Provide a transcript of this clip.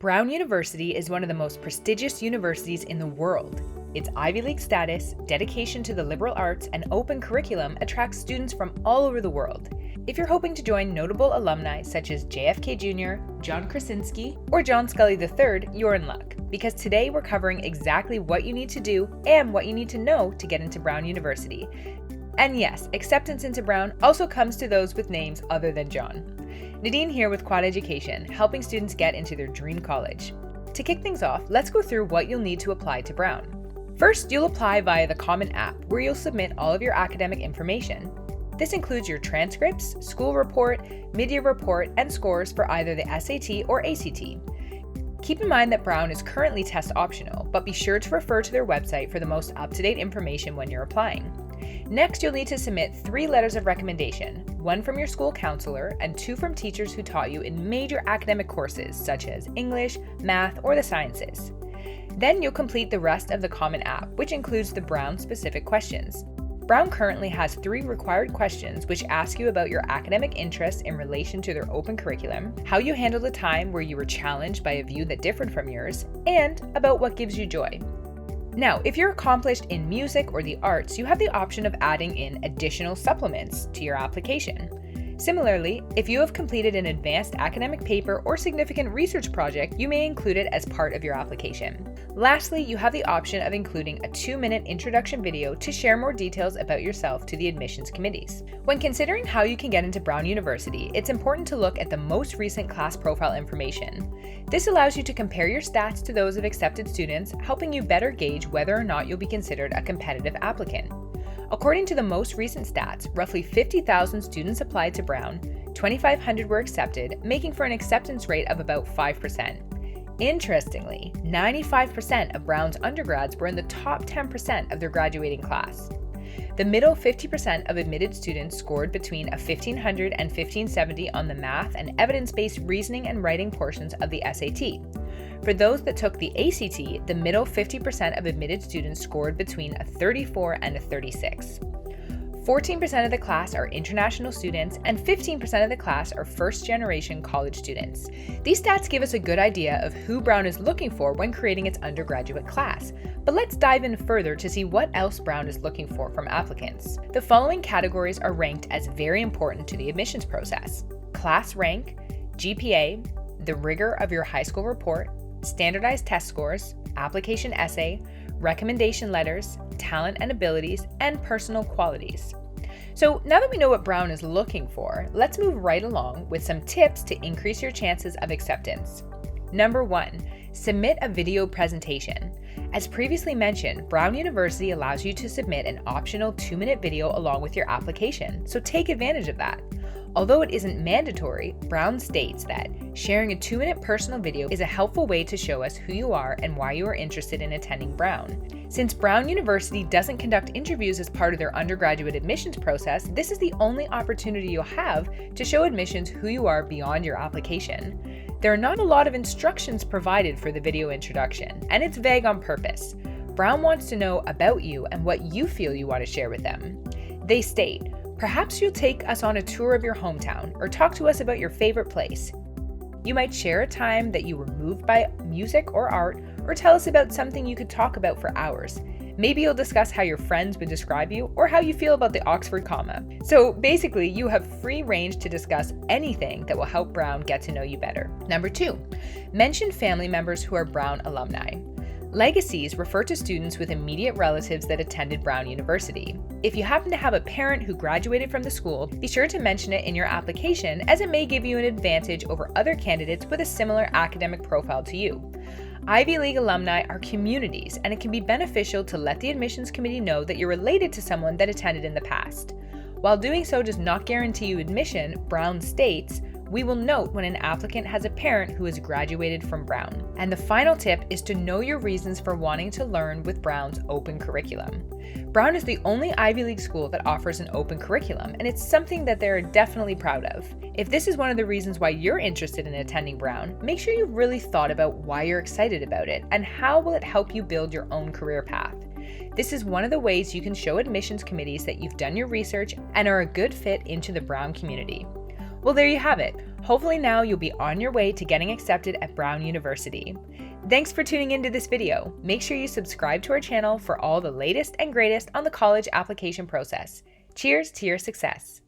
Brown University is one of the most prestigious universities in the world. Its Ivy League status, dedication to the liberal arts, and open curriculum attracts students from all over the world. If you're hoping to join notable alumni such as JFK Jr., John Krasinski, or John Scully III, you're in luck, because today we're covering exactly what you need to do and what you need to know to get into Brown University. And yes, acceptance into Brown also comes to those with names other than John. Nadine here with Quad Education, helping students get into their dream college. To kick things off, let's go through what you'll need to apply to Brown. First, you'll apply via the Common App, where you'll submit all of your academic information. This includes your transcripts, school report, mid-year report, and scores for either the SAT or ACT. Keep in mind that Brown is currently test optional, but be sure to refer to their website for the most up-to-date information when you're applying. Next, you'll need to submit 3 letters of recommendation, 1 from your school counselor and 2 from teachers who taught you in major academic courses such as English, math, or the sciences. Then you'll complete the rest of the Common App, which includes the Brown-specific questions. Brown currently has 3 required questions which ask you about your academic interests in relation to their open curriculum, how you handled a time where you were challenged by a view that differed from yours, and about what gives you joy. Now, if you're accomplished in music or the arts, you have the option of adding in additional supplements to your application. Similarly, if you have completed an advanced academic paper or significant research project, you may include it as part of your application. Lastly, you have the option of including a 2-minute introduction video to share more details about yourself to the admissions committees. When considering how you can get into Brown University, it's important to look at the most recent class profile information. This allows you to compare your stats to those of accepted students, helping you better gauge whether or not you'll be considered a competitive applicant. According to the most recent stats, roughly 50,000 students applied to Brown, 2,500 were accepted, making for an acceptance rate of about 5%. Interestingly, 95% of Brown's undergrads were in the top 10% of their graduating class. The middle 50% of admitted students scored between a 1,500 and 1,570 on the math and evidence-based reasoning and writing portions of the SAT. For those that took the ACT, the middle 50% of admitted students scored between a 34 and a 36. 14% of the class are international students, and 15% of the class are first-generation college students. These stats give us a good idea of who Brown is looking for when creating its undergraduate class. But let's dive in further to see what else Brown is looking for from applicants. The following categories are ranked as very important to the admissions process: class rank, GPA, the rigor of your high school report, standardized test scores, application essay, recommendation letters, talent and abilities, and personal qualities. So now that we know what Brown is looking for, let's move right along with some tips to increase your chances of acceptance. Number 1, submit a video presentation. As previously mentioned, Brown University allows you to submit an optional 2-minute video along with your application, so take advantage of that. Although it isn't mandatory, Brown states that sharing a 2-minute personal video is a helpful way to show us who you are and why you are interested in attending Brown. Since Brown University doesn't conduct interviews as part of their undergraduate admissions process, this is the only opportunity you'll have to show admissions who you are beyond your application. There are not a lot of instructions provided for the video introduction, and it's vague on purpose. Brown wants to know about you and what you feel you want to share with them. They state, "Perhaps you'll take us on a tour of your hometown or talk to us about your favorite place. You might share a time that you were moved by music or art, or tell us about something you could talk about for hours. Maybe you'll discuss how your friends would describe you or how you feel about the Oxford comma." So basically, you have free range to discuss anything that will help Brown get to know you better. Number 2, mention family members who are Brown alumni. Legacies refer to students with immediate relatives that attended Brown University. If you happen to have a parent who graduated from the school, be sure to mention it in your application, as it may give you an advantage over other candidates with a similar academic profile to you. Ivy League alumni are communities, and it can be beneficial to let the admissions committee know that you're related to someone that attended in the past. While doing so does not guarantee you admission, Brown states, "We will note when an applicant has a parent who has graduated from Brown." And the final tip is to know your reasons for wanting to learn with Brown's open curriculum. Brown is the only Ivy League school that offers an open curriculum, and it's something that they're definitely proud of. If this is one of the reasons why you're interested in attending Brown, make sure you've really thought about why you're excited about it and how will it help you build your own career path. This is one of the ways you can show admissions committees that you've done your research and are a good fit into the Brown community. Well, there you have it. Hopefully now you'll be on your way to getting accepted at Brown University. Thanks for tuning into this video. Make sure you subscribe to our channel for all the latest and greatest on the college application process. Cheers to your success.